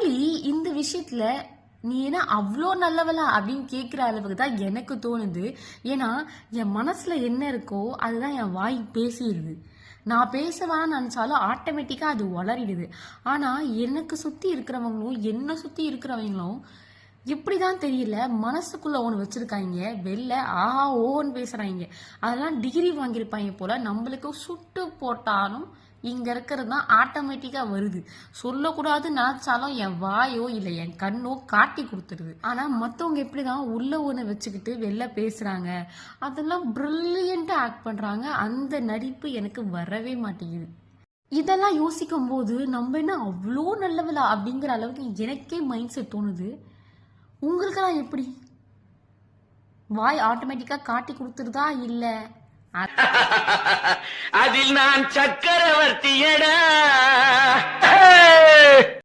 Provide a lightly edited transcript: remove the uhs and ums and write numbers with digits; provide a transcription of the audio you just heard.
தோழி இந்த விஷயத்துல நீ என்ன அவ்வளோ நல்லவளா அப்படின்னு கேட்குற அளவுக்கு தான் எனக்கு தோணுது. ஏன்னா என் மனசுல என்ன இருக்கோ அதுதான் என் வாய் பேசிடுது. நான் பேச வேணாம்னு நினச்சாலும் ஆட்டோமேட்டிக்காக அது வளரிடுது. ஆனால் எனக்கு சுற்றி இருக்கிறவங்களும் என்னை சுற்றி இருக்கிறவங்களும் எப்படி தான் தெரியல, மனசுக்குள்ள ஒன்று வச்சிருக்காங்க, வெளில ஆஹா ஓன்னு பேசுறாங்க. அதெல்லாம் டிகிரி வாங்கியிருப்பாங்க போல. நம்மளுக்கு சுட்டு போட்டாலும் இங்க இருக்கிறது தான் ஆட்டோமேட்டிக்கா வருது. சொல்லக்கூடாது நினைச்சாலும் என் வாயோ இல்லை என் கண்ணோ காட்டி கொடுத்துருது. ஆனா மற்றவங்க எப்படிதான் உள்ள ஒன்று வச்சுக்கிட்டு வெளில பேசுறாங்க, அதெல்லாம் பிரில்லியண்டா ஆக்ட் பண்றாங்க. அந்த நடிப்பு எனக்கு வரவே மாட்டேங்குது. இதெல்லாம் யோசிக்கும் போது நம்ம என்ன அவ்வளோ நல்லவளா அப்படிங்கிற அளவுக்கு எனக்கே மைண்ட் செட் தோணுது. உங்களுக்கெல்லாம் எப்படி? வாய் ஆட்டோமேட்டிக்கா காட்டி கொடுத்துருதா இல்ல அதில் நான் சக்கரவர்த்தியடா.